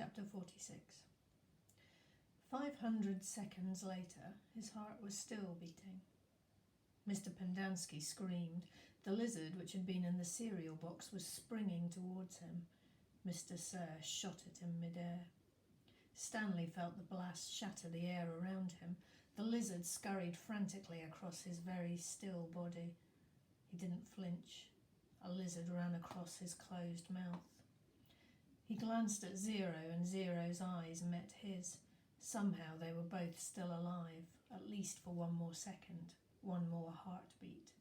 Chapter 46. 500 seconds later, his heart was still beating. Mr. Pendanski screamed. The lizard, which had been in the cereal box, was springing towards him. Mr. Sir shot it in mid-air. Stanley felt the blast shatter the air around him. The lizard scurried frantically across his very still body. He didn't flinch. A lizard ran across his closed mouth. He glanced at Zero, and Zero's eyes met his. Somehow they were both still alive, at least for one more second, one more heartbeat.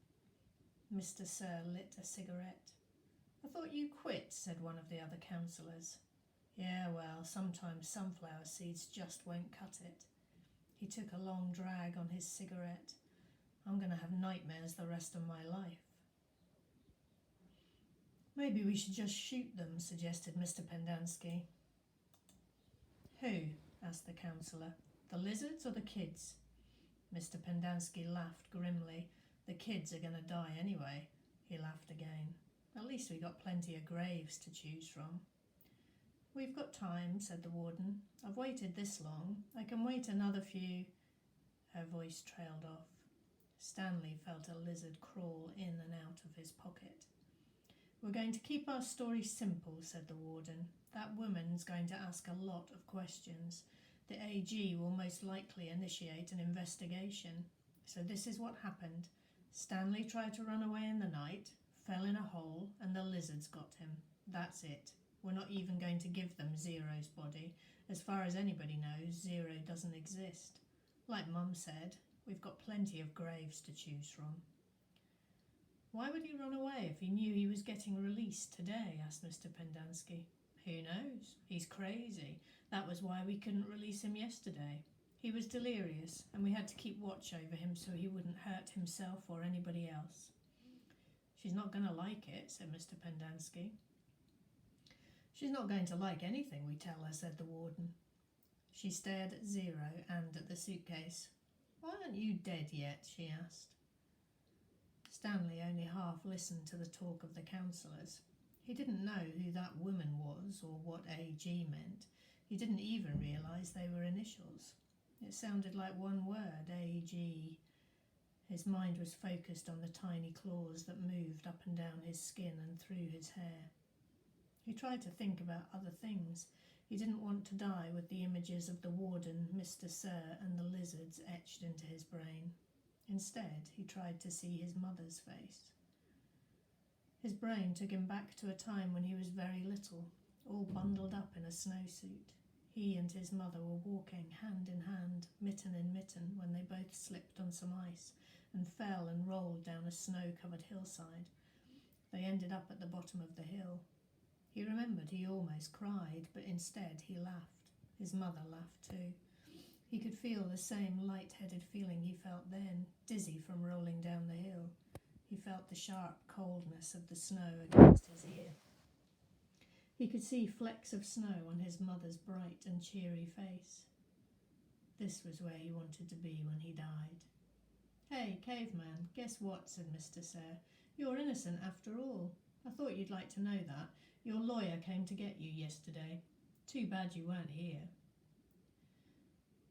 Mr. Sir lit a cigarette. "I thought you quit," said one of the other councillors. "Yeah, well, sometimes sunflower seeds just won't cut it." He took a long drag on his cigarette. "I'm going to have nightmares the rest of my life." "Maybe we should just shoot them," suggested Mr. Pendanski. "Who?" asked the councillor. "The lizards or the kids?" Mr. Pendanski laughed grimly. "The kids are going to die anyway." He laughed again. "At least we got plenty of graves to choose from." "We've got time," said the warden. "I've waited this long. I can wait another few—" Her voice trailed off. Stanley felt a lizard crawl in and out of his pocket. "We're going to keep our story simple," said the warden. "That woman's going to ask a lot of questions. The AG will most likely initiate an investigation. So this is what happened. Stanley tried to run away in the night, fell in a hole, and the lizards got him. That's it. We're not even going to give them Zero's body. As far as anybody knows, Zero doesn't exist. Like Mum said, we've got plenty of graves to choose from." "Why would he run away if he knew he was getting released today?" asked Mr. Pendanski. "Who knows? He's crazy. That was why we couldn't release him yesterday. He was delirious, and we had to keep watch over him so he wouldn't hurt himself or anybody else." "She's not going to like it," said Mr. Pendanski. "She's not going to like anything we tell her," said the warden. She stared at Zero and at the suitcase. "Why aren't you dead yet?" she asked. Stanley only half listened to the talk of the councillors. He didn't know who that woman was or what AG meant. He didn't even realise they were initials. It sounded like one word, AG. His mind was focused on the tiny claws that moved up and down his skin and through his hair. He tried to think about other things. He didn't want to die with the images of the warden, Mr. Sir, and the lizards etched into his brain. Instead, he tried to see his mother's face. His brain took him back to a time when he was very little, all bundled up in a snowsuit. He and his mother were walking hand in hand, mitten in mitten, when they both slipped on some ice and fell and rolled down a snow-covered hillside. They ended up at the bottom of the hill. He remembered he almost cried, but instead he laughed. His mother laughed too. He could feel the same light-headed feeling he felt then, dizzy from rolling down the hill. He felt the sharp coldness of the snow against his ear. He could see flecks of snow on his mother's bright and cheery face. This was where he wanted to be when he died. "Hey, caveman, guess what?" said Mr. Sir. "You're innocent after all. I thought you'd like to know that. Your lawyer came to get you yesterday. Too bad you weren't here."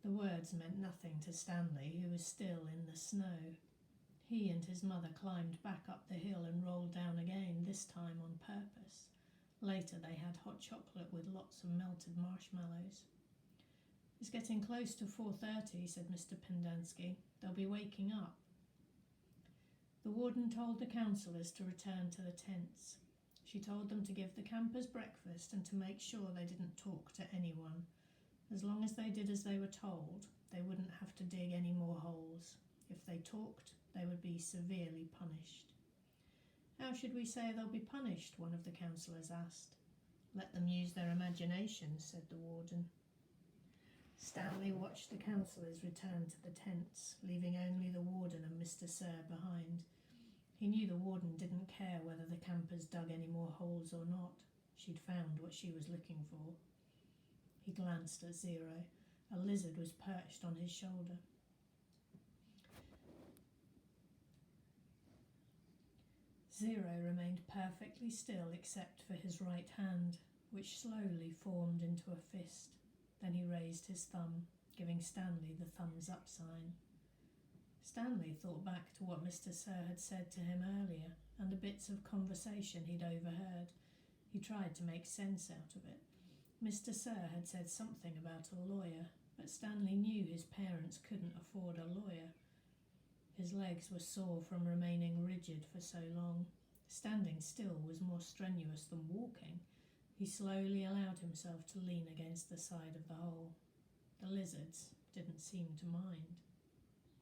The words meant nothing to Stanley, who was still in the snow. He and his mother climbed back up the hill and rolled down again, this time on purpose. Later they had hot chocolate with lots of melted marshmallows. "It's getting close to 4:30, said Mr. Pendanski. "They'll be waking up." The warden told the councillors to return to the tents. She told them to give the campers breakfast and to make sure they didn't talk to anyone. As long as they did as they were told, they wouldn't have to dig any more holes. If they talked, they would be severely punished. "How should we say they'll be punished?" one of the councillors asked. "Let them use their imagination," said the warden. Stanley watched the councillors return to the tents, leaving only the warden and Mr. Sir behind. He knew the warden didn't care whether the campers dug any more holes or not. She'd found what she was looking for. He glanced at Zero. A lizard was perched on his shoulder. Zero remained perfectly still except for his right hand, which slowly formed into a fist. Then he raised his thumb, giving Stanley the thumbs up sign. Stanley thought back to what Mr. Sir had said to him earlier, and the bits of conversation he'd overheard. He tried to make sense out of it. Mr. Sir had said something about a lawyer, but Stanley knew his parents couldn't afford a lawyer. His legs were sore from remaining rigid for so long. Standing still was more strenuous than walking. He slowly allowed himself to lean against the side of the hole. The lizards didn't seem to mind.